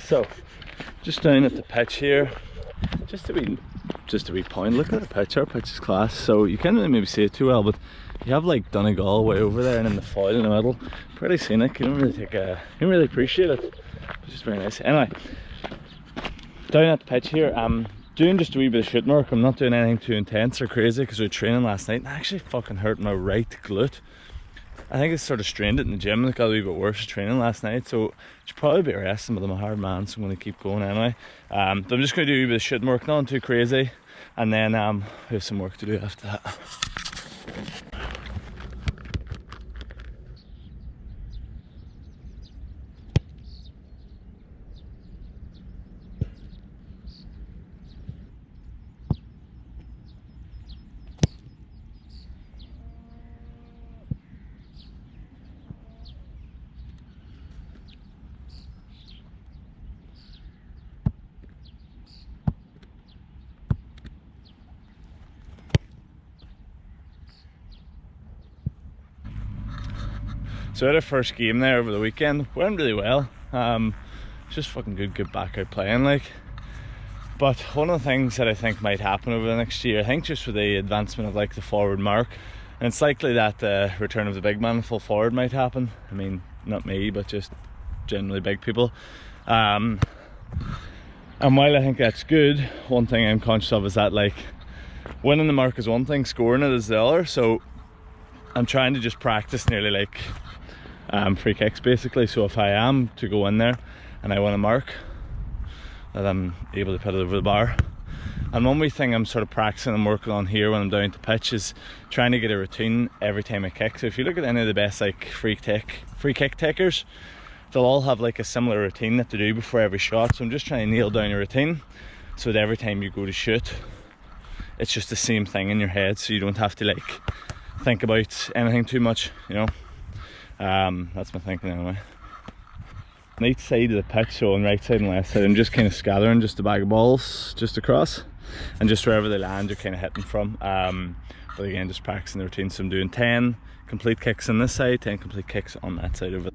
So, just down at the pitch here, just a wee point. Look at the pitch. Our pitch is class. So you can't really maybe see it too well, but you have like Donegal way over there, and then the foil in the middle. Pretty scenic. You don't really appreciate it. It's just very nice. Anyway, down at the pitch here, I'm doing just a wee bit of shooting work. I'm not doing anything too intense or crazy because we were training last night, and I actually fucking hurt my right glute. I think it's sort of strained it in the gym. It got a wee bit worse training last night, so I should probably be resting, but I'm a hard man, so I'm going to keep going anyway. But I'm just going to do a wee bit of shooting work, nothing too crazy, and then we have some work to do after that. So I had our first game there over the weekend. Went really well. It's just fucking good, get back out playing like. But one of the things that I think might happen over the next year, I think just with the advancement of like the forward mark, and it's likely that the return of the big man full forward might happen. I mean, not me, but just generally big people. And while I think that's good, one thing I'm conscious of is that like winning the mark is one thing, scoring it is the other. So I'm trying to just practice nearly like free kicks basically. So if I am to go in there and I want a mark, that I'm able to put it over the bar. And one wee thing I'm sort of practicing and working on here when I'm down to pitch is trying to get a routine every time I kick. So if you look at any of the best like free kick takers, they'll all have like a similar routine that they do before every shot. So I'm just trying to nail down a routine so that every time you go to shoot, it's just the same thing in your head, so you don't have to like think about anything too much, you know. That's my thinking anyway. On each side of the pitch, so on right side and left side, I'm just kind of scattering just a bag of balls just across, and just wherever they land you're kind of hitting from. But again, just practicing the routine. So I'm doing 10 complete kicks on this side, 10 complete kicks on that side over there.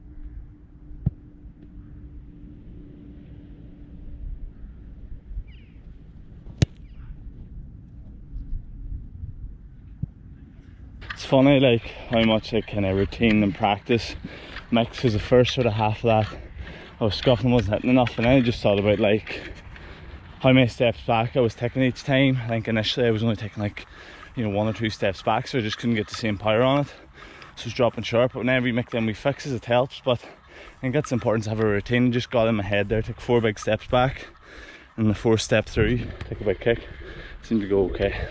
It's funny like how much like kind of routine and practice mix, because the first sort of half of that I was scuffing, wasn't hitting enough, and then I just thought about like how many steps back I was taking each time. I think initially I was only taking like, you know, 1 or 2 steps back, so I just couldn't get the same power on it, so it's dropping sharp. But whenever you make them wee fixes it helps. But I think that's important to have a routine. Just got in my head there, took 4 big steps back, and the 4th step through, take a big kick, seemed to go okay.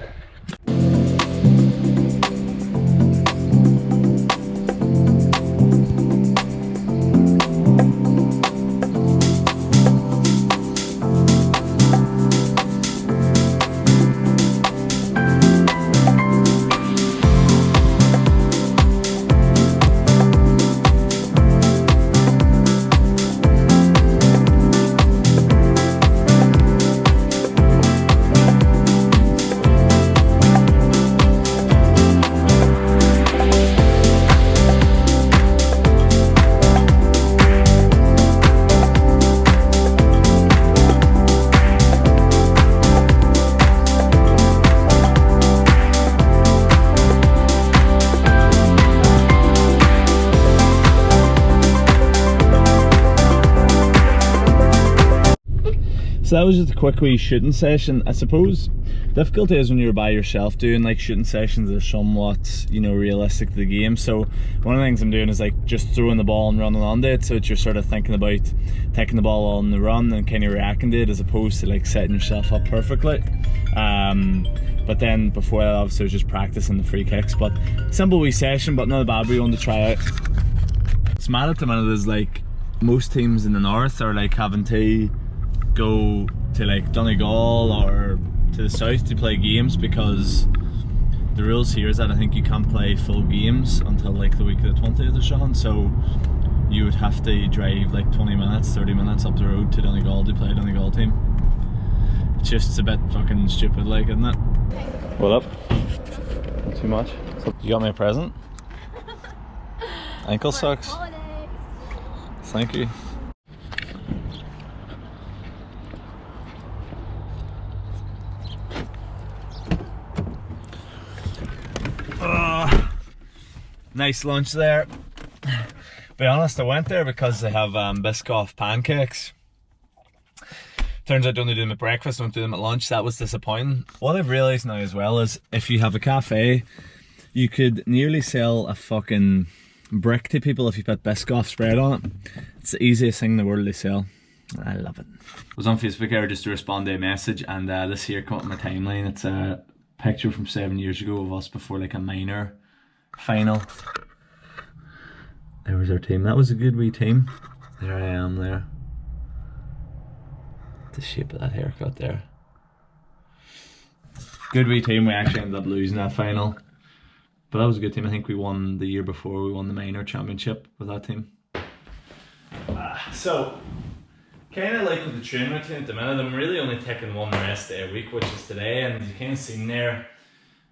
So that was just a quick wee shooting session. I suppose difficulty is when you're by yourself doing like shooting sessions are somewhat, you know, realistic to the game. So one of the things I'm doing is like just throwing the ball and running onto it, so that you're sort of thinking about taking the ball on the run and kind of reacting to it, as opposed to like setting yourself up perfectly. But then before that, obviously I was just practicing the free kicks. But simple wee session, but not a bad wee one to try out. It's mad at the minute is like most teams in the north are like having to go to like Donegal or to the south to play games, because the rules here is that I think you can't play full games until like the week of the 20th or something. So you would have to drive like 20 minutes, 30 minutes up the road to Donegal to play a Donegal team. It's just a bit fucking stupid like, isn't it? What up? Not too much. You got me a present? Ankle socks? Thank you. Nice lunch there. Be honest, I went there because they have Biscoff pancakes. Turns out they only do them at breakfast, don't do them at lunch. That was disappointing. What I've realised now as well is if you have a cafe, you could nearly sell a fucking brick to people if you put Biscoff spread on it. It's the easiest thing in the world to sell. I love it. I was on Facebook there just to respond to a message, and this here caught my timeline. It's a picture from 7 years ago of us before like a minor final. There was our team. That was a good wee team. There I am there. The shape of that haircut there. Good wee team. We actually ended up losing that final, but that was a good team. I think we won the year before. We won the minor championship with that team. So kind of like with the training routine at the minute, I'm really only taking one rest day a week, which is today. And you kind of seen there,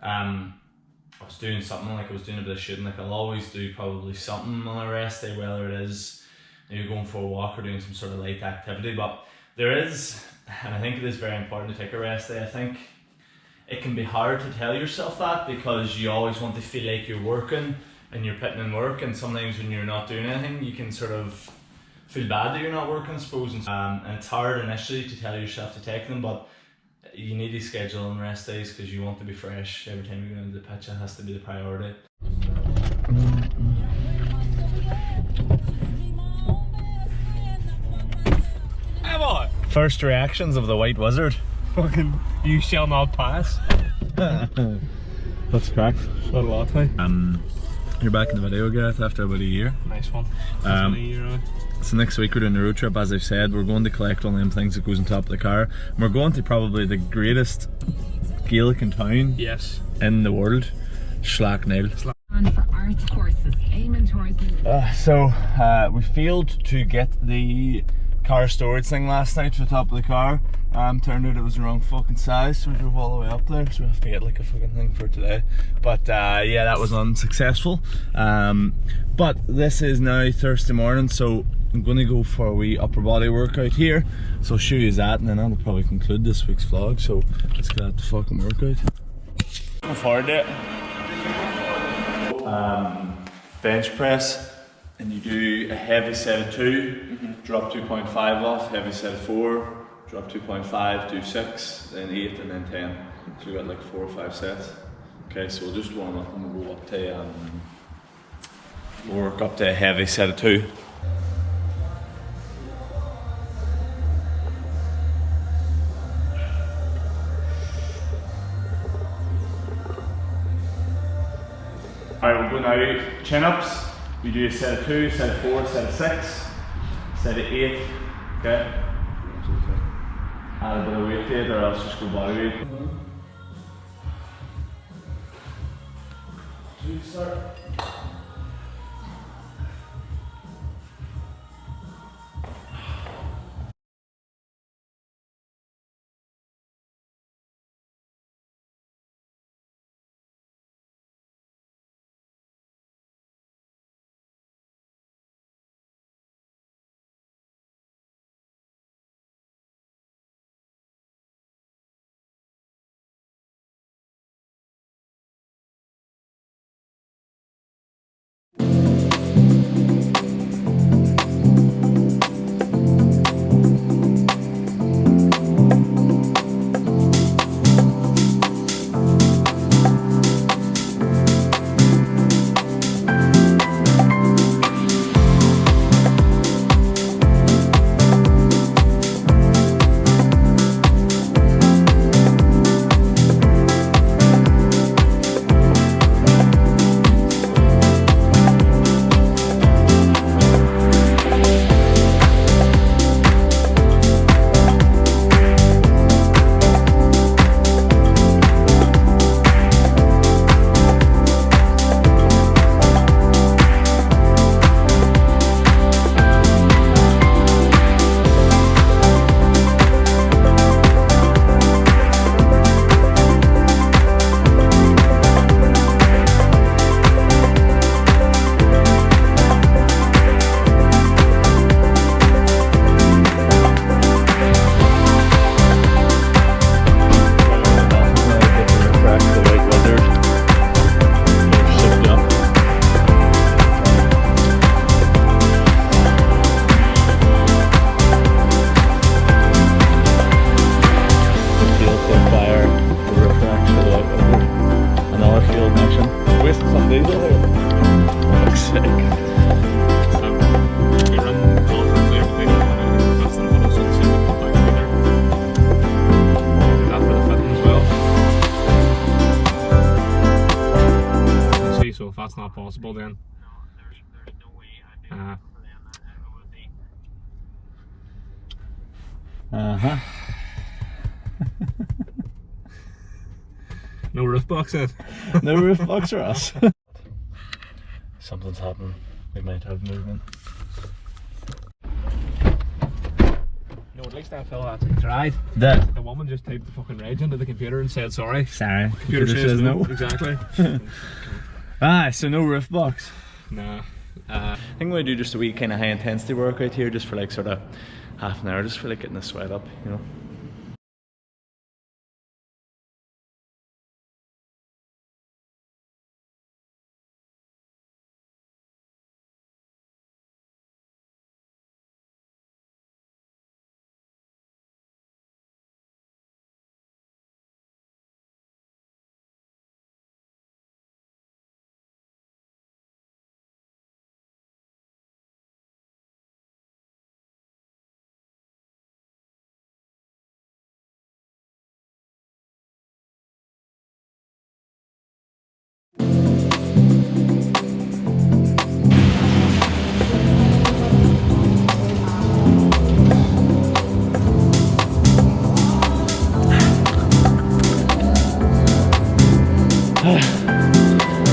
I was doing something, like I was doing a bit of shooting. Like I'll always do probably something on a rest day, whether it is maybe going for a walk or doing some sort of light activity. But there is, and I think it is very important to take a rest day. I think it can be hard to tell yourself that because you always want to feel like you're working and you're putting in work, and sometimes when you're not doing anything you can sort of feel bad that you're not working, I suppose. And it's hard initially to tell yourself to take them, but you need to schedule on rest days because you want to be fresh every time you go into the pitch. It has to be the priority. First reactions of the White Wizard. Fucking, you shall not pass. That's cracked. What a lot, hey? You're back in the video, Gareth, after about a year. Nice one. So next week we're doing a road trip, as I've said. We're going to collect all them things that goes on top of the car. And we're going to probably the greatest Gaelic in town. Yes. In the world. Slacknail. For arts courses, aiming towards we failed to get the car storage thing last night to the top of the car. Turned out it was the wrong fucking size, so we drove all the way up there, so we have to get like a fucking thing for today. But yeah, that was unsuccessful. But this is now Thursday morning, so I'm going to go for a wee upper body workout here. So I'll show you that, and then that'll probably conclude this week's vlog. So let's get out the fucking workout. Looking forward to it. Bench press, and you do a heavy set of 2, drop 2.5 off, heavy set of 4, drop 2.5, do 6, then 8, and then 10. So we got like 4 or 5 sets. Okay, so we'll just warm up and we'll go up to we'll work up to a heavy set of 2. Alright, we'll go now chin ups. We do a set of 2, set of 4, set of 6, set of 8. Okay? Add a bit of weight to it, or else just go body weight. Should we start? possible then. Uh-huh. No roof box then. No roof box for us. Something's happening. We might have movement. No, at least that fella actually tried. That. The woman just typed the fucking rage into the computer and said sorry. Sorry. Computer says no. Exactly. So no roof box. Nah. I think we do just a wee kind of high intensity workout here, just for like sort of half an hour, just for like getting the sweat up, you know.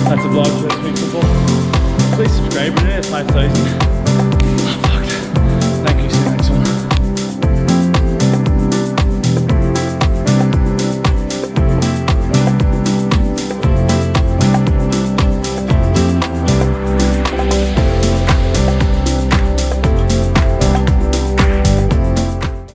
That's a vlog for this week, people. Please subscribe, we're nearly at 5,000.